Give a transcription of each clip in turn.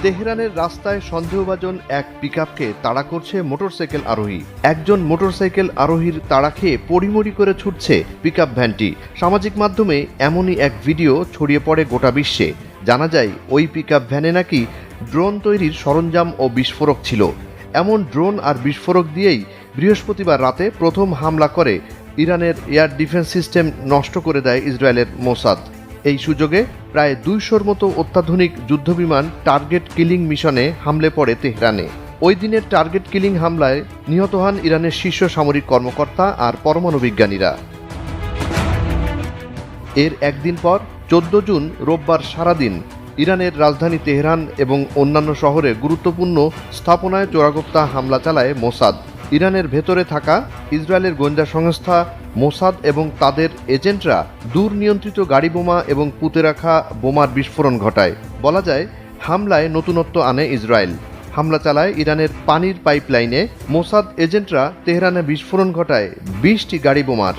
তেহরানের রাস্তায় সন্দেহভাজন এক পিকআপকে তাড়া করছে মোটরসাইকেল আরোহী। একজন মোটরসাইকেল আরোহীর তাড়া খেয়ে পড়িমড়ি করে ছুটছে পিকআপ ভ্যানটি। সামাজিক মাধ্যমে এমনই এক ভিডিও ছড়িয়ে পড়ে গোটা বিশ্বে। জানা যায় ওই পিকআপ ভ্যানে নাকি ড্রোন তৈরির সরঞ্জাম ও বিস্ফোরক ছিল। এমন ড্রোন আর বিস্ফোরক দিয়েই বৃহস্পতিবার রাতে প্রথম হামলা করে ইরানের এয়ার ডিফেন্স সিস্টেম নষ্ট করে দেয় ইসরায়েলের মোসাদ। এই সুযোগে প্রায় 200-র মতো অত্যাধুনিক যুদ্ধবিমান টার্গেট কিলিং মিশনে হামলে পড়ে তেহরানে। ওই দিনের টার্গেট কিলিং হামলায় নিহত হন ইরানের শীর্ষ সামরিক কর্মকর্তা আর পরমাণু বিজ্ঞানীরা। এর একদিন পর 14 জুন রোববার সারাদিন ইরানের রাজধানী তেহরান এবং অন্যান্য শহরে গুরুত্বপূর্ণ স্থাপনায় চোরাগোপ্তা হামলা চালায় মোসাদ। ইরানের ভেতরে থাকা ইসরায়েলের গোয়েন্দা সংস্থা মোসাদ এবং তাদের এজেন্টরা দূর নিয়ন্ত্রিত গাড়ি বোমা এবং পুঁতে রাখা বোমার বিস্ফোরণ ঘটায়। বলা যায় হামলায় নতুনত্ব আনে ইসরায়েল। হামলা চালায় ইরানের পানির পাইপলাইনে। মোসাদ এজেন্টরা তেহরানে বিস্ফোরণ ঘটায় 20টি গাড়ি বোমার।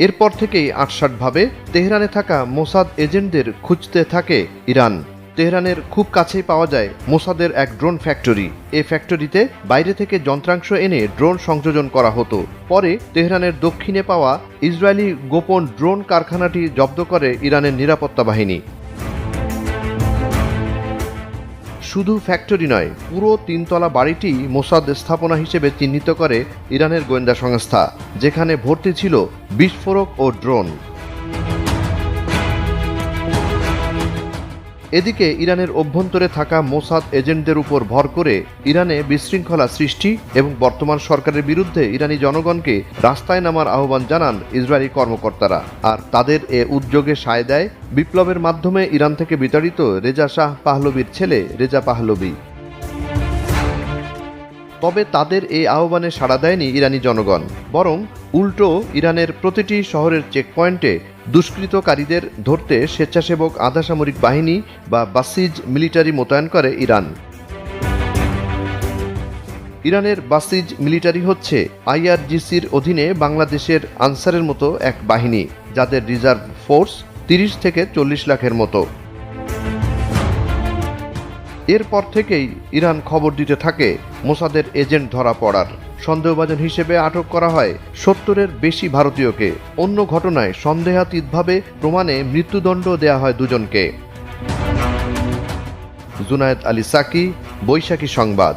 এরপর থেকেই আটসাটভাবে তেহরানে থাকা মোসাদ এজেন্টদের খুঁজতে থাকে ইরান। তেহরানের খুব কাছেই পাওয়া যায় মোসাদের এক ড্রোন ফ্যাক্টরি। এই ফ্যাক্টরিতে বাইরে থেকে যন্ত্রাংশ এনে ড্রোন সংযোজন করা হতো। পরে তেহরানের দক্ষিণে পাওয়া ইসরায়েলি গোপন ড্রোন কারখানাটি জব্দ করে ইরানের নিরাপত্তা বাহিনী। শুধু ফ্যাক্টরি নয়, পুরো 3তলা বাড়িটি মোসাদ স্থাপনা হিসেবে চিহ্নিত করে ইরানের গোয়েন্দা সংস্থা, যেখানে ভর্তি ছিল বিস্ফোরক ও ড্রোন। এদিকে ইরানের অভ্যন্তরে থাকা মোসাদ এজেন্টদের উপর ভর করে ইরানে বিশৃঙ্খলা সৃষ্টি এবং বর্তমান সরকারের বিরুদ্ধে ইরানি জনগণকে রাস্তায় নামার আহ্বান জানান ইসরায়েলি কর্মকর্তারা। আর তাদের এ উদ্যোগে সায় দেয় বিপ্লবের মাধ্যমে ইরান থেকে বিতাড়িত রেজা শাহ পাহলভির ছেলে রেজা পাহলভি। তবে তাদের এই আহ্বানে সাড়া দেয়নি ইরানি জনগণ, বরং উল্টো ইরানের প্রতিটি শহরের চেকপয়েন্টে দুষ্কৃতকারীদের ধরতে স্বেচ্ছাসেবক আধা সামরিক বাহিনী বা বাসিজ মিলিটারি মোতায়েন করে ইরান। ইরানের বাসিজ মিলিটারি হচ্ছে IRGCর অধীনে বাংলাদেশের আনসারের মতো এক বাহিনী, যাদের রিজার্ভ ফোর্স 30 থেকে 40 লাখের মতো। এরপর থেকেই ইরান খবর দিতে থাকে মোসাদের এজেন্ট ধরা পড়ার। সন্দেহভাজন হিসেবে আটক করা হয় 70-এর বেশি ভারতীয়কে। অন্য ঘটনায় সন্দেহাতীতভাবে প্রমাণে মৃত্যুদণ্ড দেয়া হয় 2 জনকে। জুনায়েদ আলী সাকি, বৈশাখী সংবাদ।